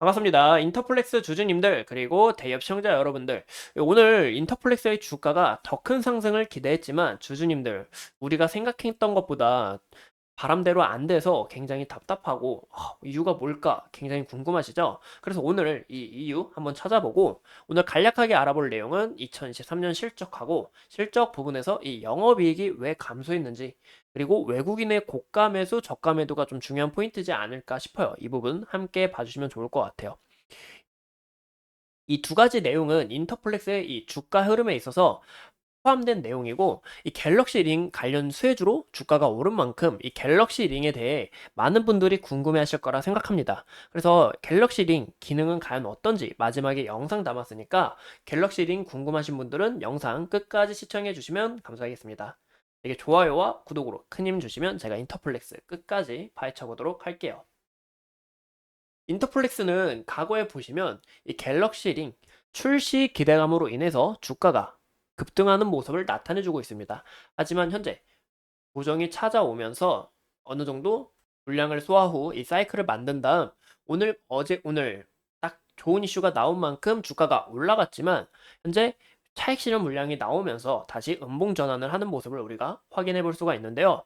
반갑습니다. 인터플렉스 주주님들, 그리고 대기업 시청자 여러분들. 오늘 인터플렉스의 주가가 더 큰 상승을 기대했지만, 주주님들, 우리가 생각했던 것보다 바람대로 안 돼서 굉장히 답답하고, 이유가 뭘까 굉장히 궁금하시죠? 그래서 오늘 이 이유 한번 찾아보고, 오늘 간략하게 알아볼 내용은 2023년 실적하고, 실적 부분에서 이 영업이익이 왜 감소했는지, 그리고 외국인의 고가 매수, 저가 매도가 좀 중요한 포인트지 않을까 싶어요. 이 부분 함께 봐주시면 좋을 것 같아요. 이 두 가지 내용은 인터플렉스의 이 주가 흐름에 있어서 포함된 내용이고, 이 갤럭시 링 관련 수혜주로 주가가 오른 만큼 이 갤럭시 링에 대해 많은 분들이 궁금해 하실 거라 생각합니다. 그래서 갤럭시 링 기능은 과연 어떤지 마지막에 영상 담았으니까 갤럭시 링 궁금하신 분들은 영상 끝까지 시청해 주시면 감사하겠습니다. 이게 좋아요와 구독으로 큰 힘 주시면 제가 인터플렉스 끝까지 파헤쳐 보도록 할게요. 인터플렉스는 과거에 보시면 이 갤럭시 링 출시 기대감으로 인해서 주가가 급등하는 모습을 나타내주고 있습니다. 하지만 현재 고정이 찾아오면서 어느 정도 물량을 소화 후 이 사이클을 만든 다음 오늘 딱 좋은 이슈가 나온 만큼 주가가 올라갔지만 현재 차익 실현 물량이 나오면서 다시 음봉 전환을 하는 모습을 우리가 확인해 볼 수가 있는데요.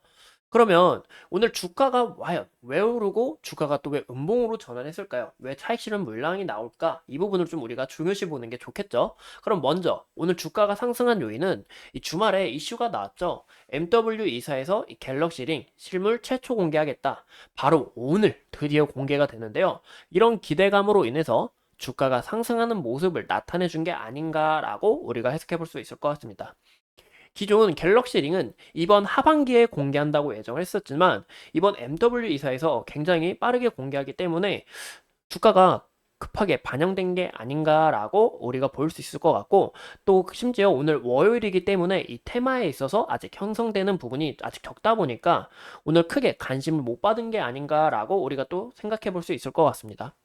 그러면 오늘 주가가 과연 왜 오르고 주가가 또 왜 음봉으로 전환했을까요? 왜 차익 실현 물량이 나올까? 이 부분을 좀 우리가 중요시 보는 게 좋겠죠. 그럼 먼저 오늘 주가가 상승한 요인은 이 주말에 이슈가 나왔죠. MW 이사에서 이 갤럭시 링 실물 최초 공개하겠다. 바로 오늘 드디어 공개가 되는데요. 이런 기대감으로 인해서 주가가 상승하는 모습을 나타내 준 게 아닌가라고 우리가 해석해 볼 수 있을 것 같습니다. 기존 갤럭시 링은 이번 하반기에 공개한다고 예정을 했었지만 이번 MW 이사에서 굉장히 빠르게 공개하기 때문에 주가가 급하게 반영된 게 아닌가라고 우리가 볼 수 있을 것 같고, 또 심지어 오늘 월요일이기 때문에 이 테마에 있어서 아직 형성되는 부분이 아직 적다 보니까 오늘 크게 관심을 못 받은 게 아닌가라고 우리가 또 생각해 볼 수 있을 것 같습니다.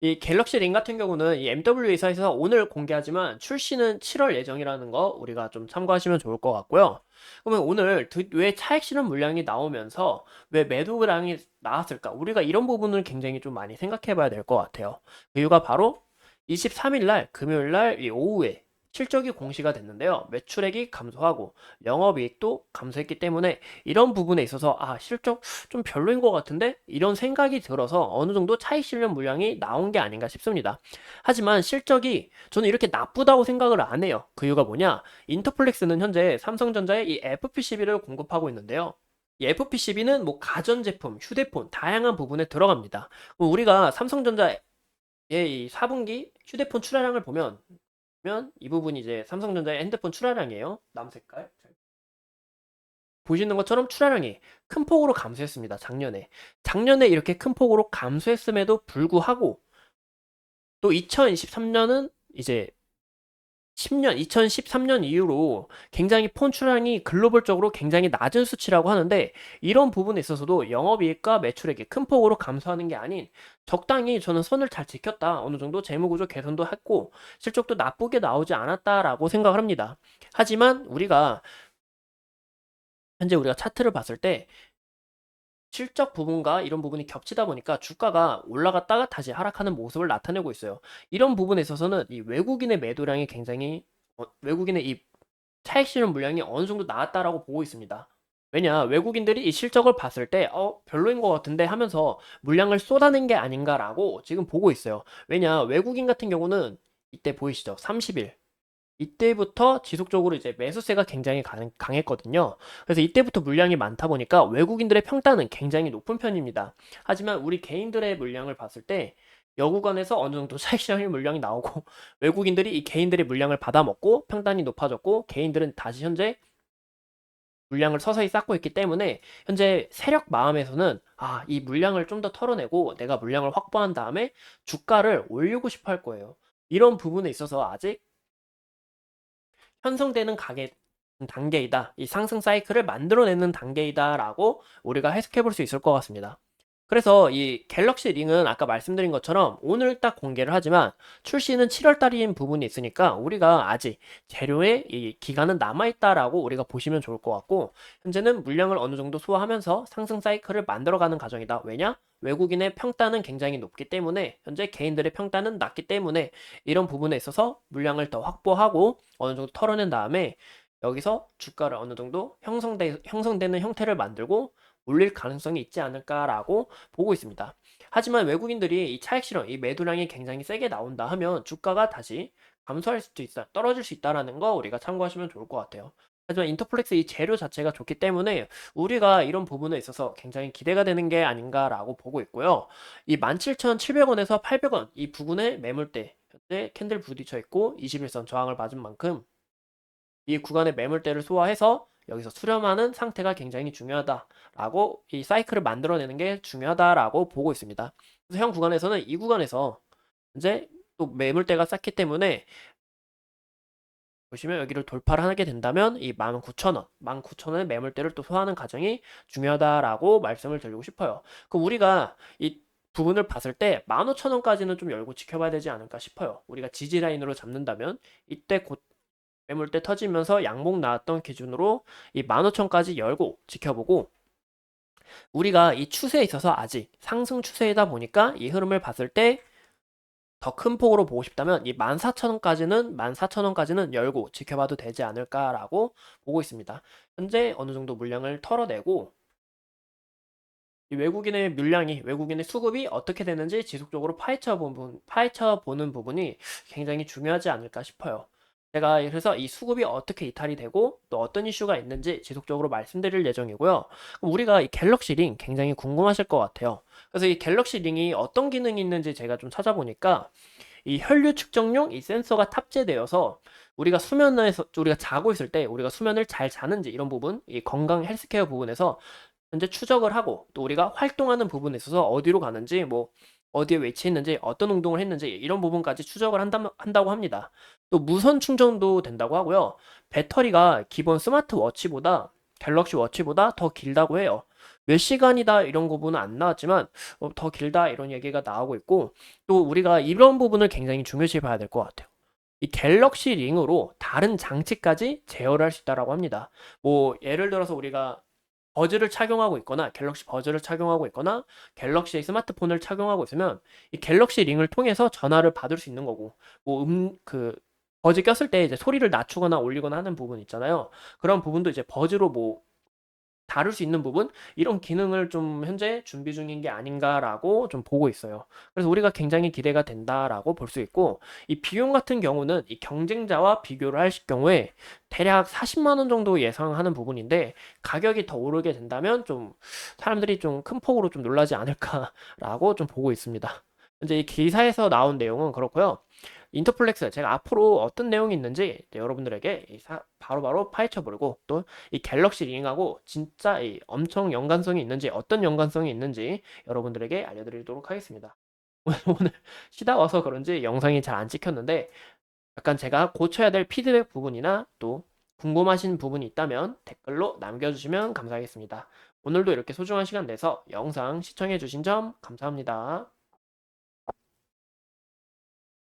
이 갤럭시 링 같은 경우는 이 MW 이사에서 오늘 공개하지만 출시는 7월 예정이라는 거 우리가 좀 참고하시면 좋을 것 같고요. 그러면 오늘 왜 차익 실현 물량이 나오면서 왜 매도량이 나왔을까? 우리가 이런 부분을 굉장히 좀 많이 생각해 봐야 될 것 같아요. 그 이유가 바로 23일 날 금요일 날 이 오후에 실적이 공시가 됐는데요. 매출액이 감소하고 영업이익도 감소했기 때문에 이런 부분에 있어서 실적 좀 별로인 것 같은데? 이런 생각이 들어서 어느 정도 차익 실현 물량이 나온 게 아닌가 싶습니다. 하지만 실적이 저는 이렇게 나쁘다고 생각을 안 해요. 그 이유가 뭐냐? 인터플렉스는 현재 삼성전자에 이 FP12를 공급하고 있는데요. 이 FP12는 뭐 가전제품, 휴대폰, 다양한 부분에 들어갑니다. 우리가 삼성전자의 이 4분기 휴대폰 출하량을 보면 이 부분이 이제 삼성전자의 핸드폰 출하량이에요. 남색깔. 보시는 것처럼 출하량이 큰 폭으로 감소했습니다. 작년에. 작년에 이렇게 큰 폭으로 감소했음에도 불구하고 또 2023년은 이제 2013년 이후로 굉장히 폰 출하량이 글로벌적으로 굉장히 낮은 수치라고 하는데, 이런 부분에 있어서도 영업이익과 매출액이 큰 폭으로 감소하는 게 아닌 적당히 저는 선을 잘 지켰다. 어느 정도 재무구조 개선도 했고 실적도 나쁘게 나오지 않았다라고 생각을 합니다. 하지만 현재 우리가 차트를 봤을 때 실적 부분과 이런 부분이 겹치다 보니까 주가가 올라갔다가 다시 하락하는 모습을 나타내고 있어요. 이런 부분에 있어서는 이 외국인의 매도량이 굉장히 외국인의 이 차익 실현 물량이 어느 정도 나왔다라고 보고 있습니다. 왜냐, 외국인들이 이 실적을 봤을 때 별로인 것 같은데 하면서 물량을 쏟아낸 게 아닌가라고 지금 보고 있어요. 왜냐, 외국인 같은 경우는 이때 보이시죠? 30일. 이때부터 지속적으로 이제 매수세가 굉장히 강했거든요. 그래서 이때부터 물량이 많다 보니까 외국인들의 평단은 굉장히 높은 편입니다. 하지만 우리 개인들의 물량을 봤을 때 여구간에서 어느 정도 차익 실현 물량이 나오고 외국인들이 이 개인들의 물량을 받아먹고 평단이 높아졌고 개인들은 다시 현재 물량을 서서히 쌓고 있기 때문에 현재 세력 마음에서는 이 물량을 좀 더 털어내고 내가 물량을 확보한 다음에 주가를 올리고 싶어 할 거예요. 이런 부분에 있어서 아직 편성되는 단계이다. 이 상승 사이클을 만들어내는 단계이다라고 우리가 해석해 볼 수 있을 것 같습니다. 그래서 이 갤럭시 링은 아까 말씀드린 것처럼 오늘 딱 공개를 하지만 출시는 7월 달인 부분이 있으니까 우리가 아직 재료의 이 기간은 남아있다라고 우리가 보시면 좋을 것 같고, 현재는 물량을 어느 정도 소화하면서 상승 사이클을 만들어가는 과정이다. 왜냐? 외국인의 평가는 굉장히 높기 때문에 현재 개인들의 평가는 낮기 때문에 이런 부분에 있어서 물량을 더 확보하고 어느 정도 털어낸 다음에 여기서 주가를 어느 정도 형성되는 형태를 만들고 올릴 가능성이 있지 않을까라고 보고 있습니다. 하지만 외국인들이 이 차익 실현, 이 매도량이 굉장히 세게 나온다 하면 주가가 다시 감소할 수도 있다, 떨어질 수 있다라는 거 우리가 참고하시면 좋을 것 같아요. 하지만 인터플렉스 이 재료 자체가 좋기 때문에 우리가 이런 부분에 있어서 굉장히 기대가 되는 게 아닌가라고 보고 있고요. 이 17,700원에서 800원 이 부근의 매물대 현재 캔들 부딪혀 있고 21선 저항을 맞은 만큼 이 구간의 매물대를 소화해서 여기서 수렴하는 상태가 굉장히 중요하다라고 이 사이클을 만들어내는 게 중요하다라고 보고 있습니다. 그래서 현 구간에서는 이 구간에서 이제 또 매물대가 쌓기 때문에 보시면 여기를 돌파를 하게 된다면 이 19,000원, 19,000원의 매물대를 또 소화하는 과정이 중요하다라고 말씀을 드리고 싶어요. 그럼 우리가 이 부분을 봤을 때 15,000원까지는 좀 열고 지켜봐야 되지 않을까 싶어요. 우리가 지지 라인으로 잡는다면 이때 곧 매물대 터지면서 양봉 나왔던 기준으로 이 15,000까지 열고 지켜보고 우리가 이 추세에 있어서 아직 상승 추세이다 보니까 이 흐름을 봤을 때 더 큰 폭으로 보고 싶다면 이 14,000원까지는 열고 지켜봐도 되지 않을까라고 보고 있습니다. 현재 어느 정도 물량을 털어내고 이 외국인의 수급이 어떻게 되는지 지속적으로 파헤쳐 보는 부분이 굉장히 중요하지 않을까 싶어요. 제가 그래서 이 수급이 어떻게 이탈이 되고 또 어떤 이슈가 있는지 지속적으로 말씀드릴 예정이고요. 그럼 우리가 이 갤럭시 링 굉장히 궁금하실 것 같아요. 그래서 이 갤럭시 링이 어떤 기능이 있는지 제가 좀 찾아보니까 이 혈류 측정용 이 센서가 탑재되어서 우리가 자고 있을 때 우리가 수면을 잘 자는지 이런 부분, 이 건강 헬스케어 부분에서 현재 추적을 하고 또 우리가 활동하는 부분에 있어서 어디로 가는지 뭐 어디에 위치했는지 어떤 운동을 했는지 이런 부분까지 추적을 한다고 합니다. 또 무선 충전도 된다고 하고요. 배터리가 기본 스마트워치보다 갤럭시 워치보다 더 길다고 해요. 몇 시간이다 이런 부분은 안 나왔지만 더 길다 이런 얘기가 나오고 있고 또 우리가 이런 부분을 굉장히 중요시 봐야 될 것 같아요. 이 갤럭시 링으로 다른 장치까지 제어를 할 수 있다라고 합니다. 뭐 예를 들어서 우리가 버즈를 착용하고 있거나 갤럭시 버즈를 착용하고 있거나 갤럭시의 스마트폰을 착용하고 있으면 이 갤럭시 링을 통해서 전화를 받을 수 있는 거고 뭐 버즈 꼈을 때 이제 소리를 낮추거나 올리거나 하는 부분 있잖아요. 그런 부분도 이제 버즈로 뭐 다룰 수 있는 부분 이런 기능을 좀 현재 준비 중인 게 아닌가라고 좀 보고 있어요. 그래서 우리가 굉장히 기대가 된다라고 볼 수 있고 이 비용 같은 경우는 이 경쟁자와 비교를 할 경우에 대략 40만 원 정도 예상하는 부분인데 가격이 더 오르게 된다면 좀 사람들이 좀 큰 폭으로 좀 놀라지 않을까라고 좀 보고 있습니다. 이제 이 기사에서 나온 내용은 그렇고요. 인터플렉스 제가 앞으로 어떤 내용이 있는지 여러분들에게 바로바로 파헤쳐보고 또 이 갤럭시 링하고 진짜 이 엄청 연관성이 있는지 어떤 연관성이 있는지 여러분들에게 알려드리도록 하겠습니다. 오늘 쉬다 와서 그런지 영상이 잘 안 찍혔는데 약간 제가 고쳐야 될 피드백 부분이나 또 궁금하신 부분이 있다면 댓글로 남겨주시면 감사하겠습니다. 오늘도 이렇게 소중한 시간 내서 영상 시청해주신 점 감사합니다.